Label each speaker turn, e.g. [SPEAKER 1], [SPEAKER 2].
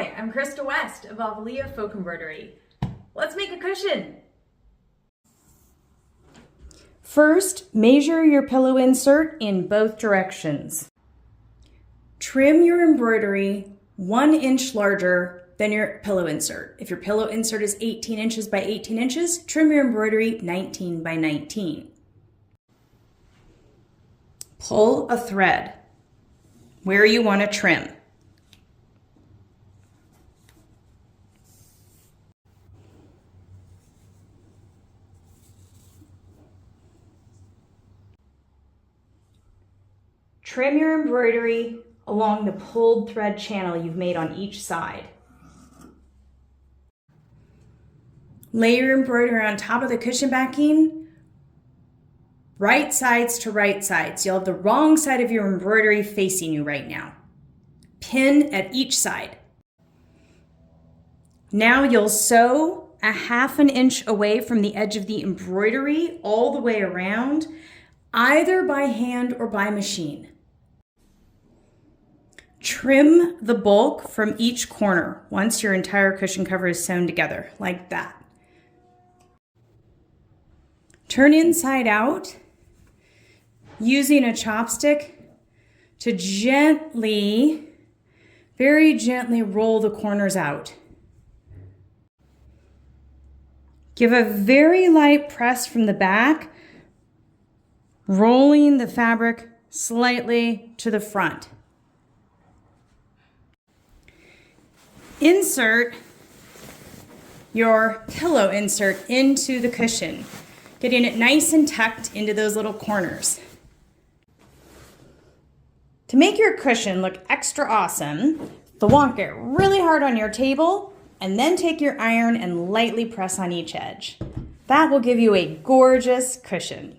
[SPEAKER 1] Hi, I'm West of Avlea Folk Embroidery. Let's make a cushion. First, measure your pillow insert in both directions. Trim your embroidery 1 inch larger than your pillow insert. If your pillow insert is 18 inches by 18 inches, trim your embroidery 19 by 19. Pull a thread where you want to trim. Trim your embroidery along the pulled thread channel you've made on each side. Lay your embroidery on top of the cushion backing, right sides to right sides. You'll have the wrong side of your embroidery facing you right now. Pin at each side. Now you'll sew a 1/2 inch away from the edge of the embroidery all the way around, either by hand or by machine. Trim the bulk from each corner once your entire cushion cover is sewn together, like that. Turn inside out using a chopstick to gently, very gently roll the corners out. Give a very light press from the back, rolling the fabric slightly to the front. Insert your pillow insert into the cushion, getting it nice and tucked into those little corners. To make your cushion look extra awesome, thwonk it really hard on your table and then take your iron and lightly press on each edge. That will give you a gorgeous cushion.